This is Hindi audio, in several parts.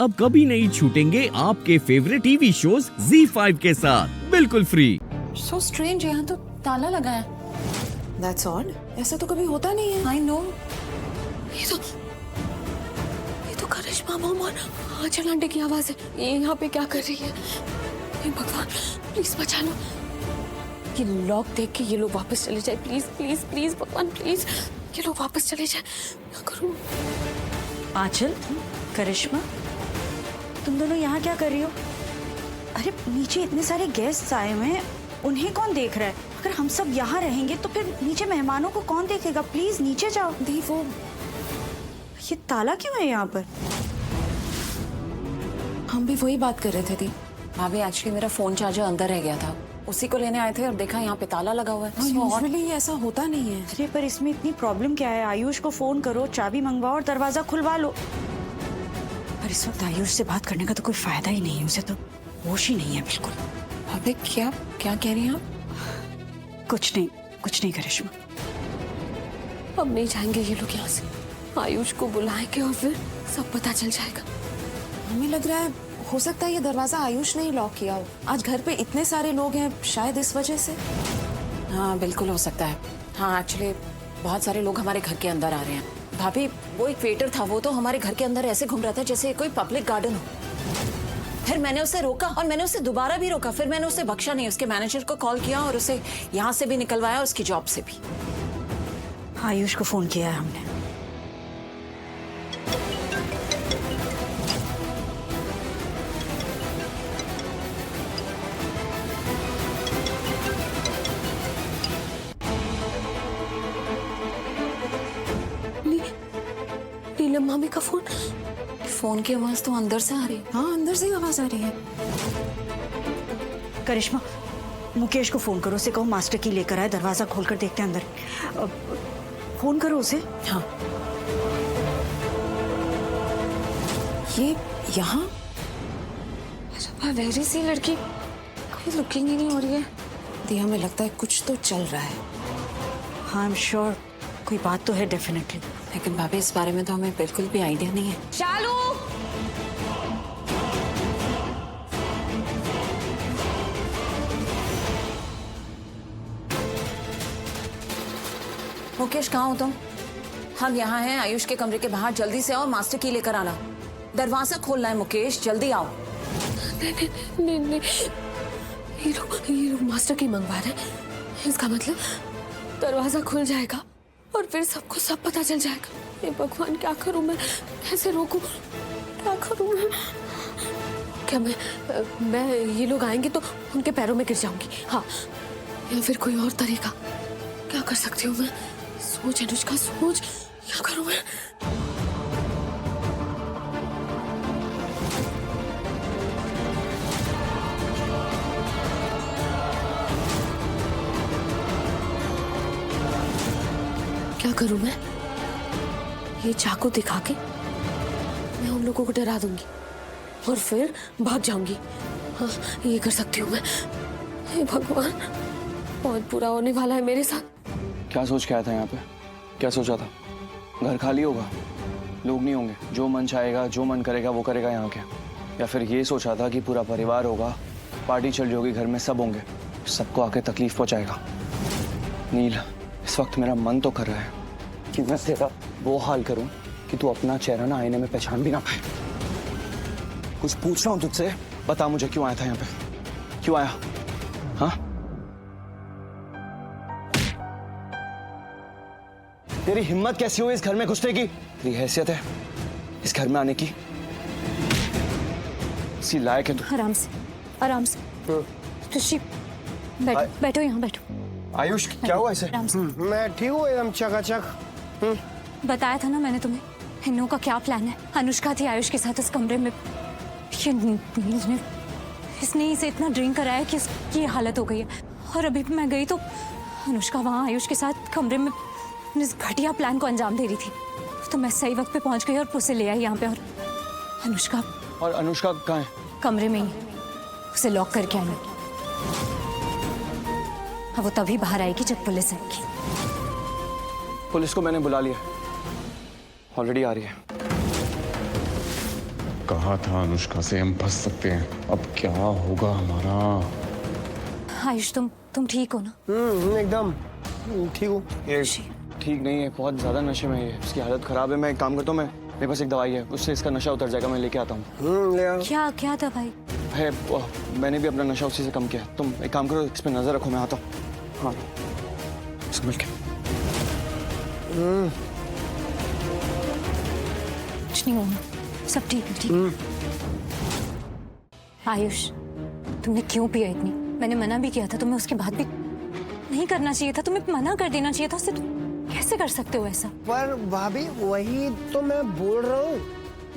अब कभी नहीं छूटेंगे आपके फेवरेट टीवी शोज ZEE5 के साथ बिल्कुल फ्री। So strange, यहाँ तो ताला लगा है। That's odd. ऐसा तो कभी होता नहीं है। I know। ये तो करिश्मा मॉम और आंचल आंटी की आवाज है। ये यहाँ पे क्या कर रही है? हे भगवान, प्लीज बचा लो। ये लॉक देख के ये लोग वापस चले जाए, प्लीज प्लीज प्लीज भगवान प्लीज, ये लोग वापस चले जाए। क्या करूँ? आंचल, करिश्मा, तुम दोनों यहाँ क्या कर रही हो? अरे नीचे इतने सारे गेस्ट्स आए हुए हैं, उन्हें कौन देख रहा है? अगर हम सब यहाँ रहेंगे तो फिर नीचे मेहमानों को कौन देखेगा? प्लीज नीचे जाओ। दी वो ये ताला क्यों है यहाँ पर? हम भी वही बात कर रहे थे दी। भाभी एक्चुअली मेरा फोन चार्जर अंदर रह गया था, उसी को लेने आए थे और देखा यहाँ पे ताला लगा हुआ है। यूजुअली ऐसा होता नहीं है। अरे पर इसमें इतनी प्रॉब्लम क्या है? आयुष को फोन करो, चाबी मंगवाओ और दरवाजा खुलवा लो। पर इस वक्त आयुष से बात करने का तो कोई फायदा ही नहीं है, उसे तो होश ही नहीं है बिल्कुल। भाभी क्या क्या कह रही हैं आप? कुछ नहीं करिश्मा। अब नहीं जाएंगे ये लोग यहाँ से। आयुष को बुलाएंगे और फिर सब पता चल जाएगा। हमें लग रहा है हो सकता है ये दरवाजा आयुष ने ही लॉक किया हो। आज घर पे इतने सारे लोग हैं, शायद इस वजह से। हाँ बिल्कुल हो सकता है। हाँ एक्चुअली बहुत सारे लोग हमारे घर के अंदर आ रहे हैं। भाभी वो एक वेटर था, वो तो हमारे घर के अंदर ऐसे घूम रहा था जैसे कोई पब्लिक गार्डन हो। फिर मैंने उसे रोका और मैंने उसे दोबारा भी रोका, फिर मैंने उसे बख्शा नहीं। उसके मैनेजर को कॉल किया और उसे यहाँ से भी निकलवाया, उसकी जॉब से भी। आयुष को फोन किया है हमने। नीलम मामी का फोन की आवाज तो अंदर से आ रही है। हाँ अंदर से ही आवाज आ रही है। करिश्मा, मुकेश को फोन करो, उसे कहो मास्टर की लेकर आए, दरवाजा खोलकर देखते हैं अंदर। फोन करो उसे। हाँ ये यहाँ वेरी सी लड़की, कोई लुकिंग ही नहीं हो रही है। दी हमें लगता है कुछ तो चल रहा है। हाँ आई एम श्योर, कोई बात तो है डेफिनेटली। लेकिन भाभी इस बारे में तो हमें बिल्कुल भी आइडिया नहीं है। चालू मुकेश कहाँ हो तुम? हम यहाँ हैं आयुष के कमरे के बाहर, जल्दी से आओ, मास्टर की लेकर आना। दरवाजा खोलना है मुकेश, जल्दी आओ। नहीं, ये लोग मास्टर की मंगवा रहे हैं। इसका मतलब दरवाजा खुल जाएगा और फिर सबको सब पता चल जाएगा। हे भगवान क्या करूं मैं, कैसे रोकूं, क्या करूं मैं? क्या मैं ये लोग आएंगे तो उनके पैरों में गिर जाऊंगी? हाँ, या फिर कोई और तरीका? क्या कर सकती हूँ मैं? सोच अनुष्का सोच, क्या करूं मैं? क्या करूं मैं? ये चाकू दिखा के मैं उन लोगों को डरा दूंगी और फिर भाग जाऊंगी। हाँ ये कर सकती हूँ मैं। हे भगवान, बहुत बुरा होने वाला है मेरे साथ। क्या सोच के आया था यहाँ पे? क्या सोचा था? घर खाली होगा, लोग नहीं होंगे, जो मन चाहेगा जो मन करेगा वो करेगा यहाँ के? या फिर ये सोचा था कि पूरा परिवार होगा, पार्टी चल जाएगी, घर में सब होंगे, सबको आके तकलीफ पहुँचाएगा? नील, इस वक्त मेरा मन तो कर रहा है कि मैं तेरा वो हाल करूं कि तू अपना चेहरा ना आईने में पहचान भी ना पाए। कुछ पूछ रहा हूं तुझसे, बता मुझे क्यों आया था यहाँ पे? क्यों आया? हाँ, तेरी हिम्मत कैसी हुई इस घर में घुसने की? तेरी हैसियत है इस घर में आने की? इसी लायक है तू? आराम से ऋषि, बैठो यहाँ बैठो। आयुष क्या हुआ इसे? मैं ठीक हूँ एकदम चकाचक। बताया था ना मैंने तुम्हें, इन लोगों का क्या प्लान है। अनुष्का थी आयुष के साथ इस कमरे में, इसने इसे इतना ड्रिंक कराया कि इसकी हालत हो गई है। और अभी मैं गई तो अनुष्का वहाँ आयुष के साथ कमरे में इस घटिया प्लान को अंजाम दे रही थी। तो मैं सही वक्त पे पहुंच गई और उसे ले आई यहाँ पे। और अनुष्का कहाँ है? कमरे में ही, उसे लॉक करके आई। अब वो तभी बाहर आएगी जब पुलिस आएगी। पुलिस को मैंने बुला लिया, ऑलरेडी आ रही है। कहा था अनुष्का से हम फंस सकते हैं। अब क्या होगा हमारा? आयुष तुम ठीक हो ना? एकदम ठीक हूँ। ये ठीक नहीं है, बहुत ज्यादा नशे में है, इसकी हालत खराब है। मैं एक काम करता हूँ, मैं मेरे पास एक दवाई है, उससे इसका नशा उतर जाएगा, मैं लेके आता हूँ। ले आओ। क्या क्या दवाई? है मैंने भी अपना नशा उसी से कम किया। तुम एक काम करो, इस पे नजर रखो, मैं आता हूँ। हाँ समझ के। कुछ नहीं होगा, सब ठीक है। ठीक आयुष, तुमने क्यों पिया इतनी? मैंने मना भी किया था तुम्हें, उसके बाद भी नहीं करना चाहिए था, तुम्हें मना कर देना चाहिए था उससे। तुम कैसे कर सकते हो ऐसा? पर भाभी वही तो मैं बोल रहा हूँ,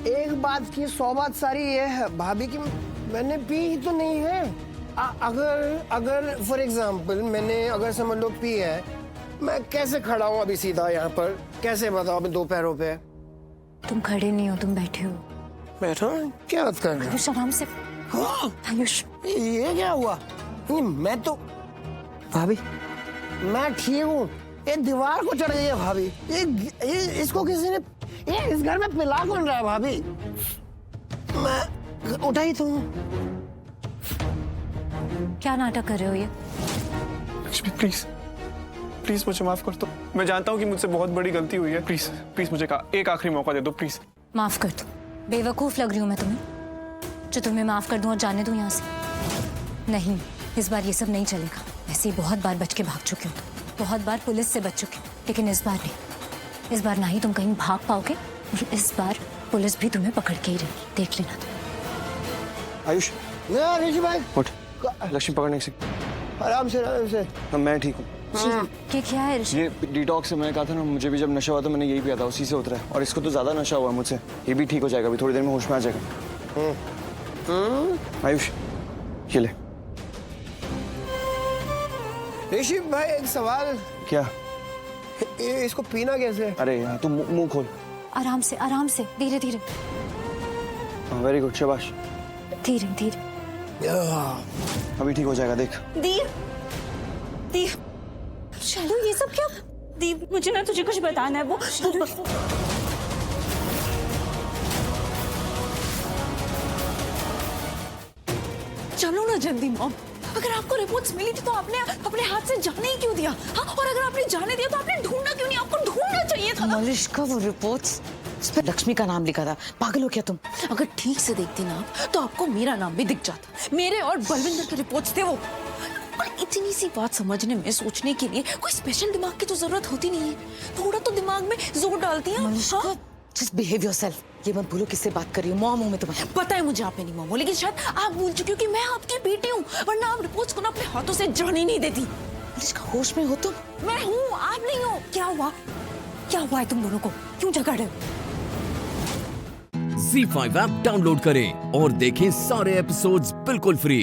एक बात की 100 बात सारी ये है भाभी की मैंने पी ही तो नहीं है। अगर फॉर एग्जाम्पल मैंने अगर समझ लो पी है, मैं कैसे खड़ा हूँ अभी सीधा यहाँ पर? कैसे बताओ अभी 2 पैरों पे? तुम खड़े नहीं हो, तुम बैठे हो। बैठो? क्या बात कर रहे हो? आयुष आराम से। आयुष ये क्या हुआ? मैं तो भाभी मैं ठीक हूँ, ये दीवार को चढ़ गई है भाभी। ये इसको किसी ने इस घर में पिला कौन रहा है भाभी? मैं उठा ही तो हूँ। क्या नाटक कर रहे हो ये? लक्ष्मी प्लीज प्लीज मुझे माफ कर दो। मैं जानता हूँ कि मुझसे बहुत बड़ी गलती हुई है। प्लीज प्लीज मुझे एक आखिरी मौका दे दो प्लीज। माफ कर दो। बेवकूफ लग रही हूँ मैं तुम्हें, जो तुम्हें माफ कर दूं और जाने दूं यहाँ से? नहीं, इस बार ये सब नहीं चलेगा। ऐसे ही बहुत बार बच के भाग चुके हो, बहुत बार पुलिस से बच चुके हो, लेकिन इस बार नहीं। इस बार ना ही तुम कहीं भाग पाओगे, और इस बार पुलिस भी तुम्हें पकड़ के ही रहेगी, देख लेना तुम। आयुष ऋषि भाई उठ, लक्ष्मी पकड़ने से। आराम से। मैं ठीक हूँ। क्या है ऋषि? ये डिटॉक्स से मैंने कहा था ना, मुझे भी जब नशा हुआ था मैंने यही पिया था, उसी से उतरा है। और इसको तो ज्यादा नशा हुआ मुझसे, ये भी ठीक हो जाएगा, अभी थोड़ी देर में होश में आ जाएगा। आयुष ये ले। ऋषि भाई एक सवाल। क्या? इसको पीना कैसे? अरे यार तू मुंह खोल। आराम से, धीरे धीरे। वेरी गुड, शाबाश। धीरे धीरे। अभी ठीक हो जाएगा, देख। दीप चलो, ये सब क्या? दीप मुझे ना तुझे कुछ बताना है। वो चलो ना जल्दी मॉम। अगर आपको रिपोर्ट्स मिली थी तो आपने अपने हाथ से जाने ही क्यों दिया? हाँ, और अगर आपने जाने दिया तो आपने ढूंढना क्यों नहीं? आपको ढूंढना चाहिए था ना। मलिश का वो रिपोर्ट्स, उस पर लक्ष्मी का नाम लिखा था। पागल हो क्या तुम? अगर ठीक से देखती ना आप, तो आपको मेरा नाम भी दिख जाता। मेरे और बलविंदर के रिपोर्ट्स थे वो। और इतनी सी बात समझने में, सोचने के लिए कोई स्पेशल दिमाग की तो जरूरत होती नहीं है। थोड़ा तो दिमाग में जोर डालती हैं। हाँ? Just behave yourself. ये मत भूलो किससे बात कर रही हो। मॉम हूं मैं तुम्हारी। पता है मुझे आप नहीं मॉम हो, लेकिन शायद आप भूल चुकी हो कि मैं आपकी बेटी हूँ, वरना आप रिपोर्ट्स को ना अपने हाथों से जाने नहीं देती। मलिश का होश में हो तुम? मैं हूँ, आप नहीं हो। क्या हुआ है तुम दोनों को? क्यों झगड़ रहे हो? Z5 ऐप डाउनलोड करें और देखें सारे एपिसोड्स बिल्कुल फ्री।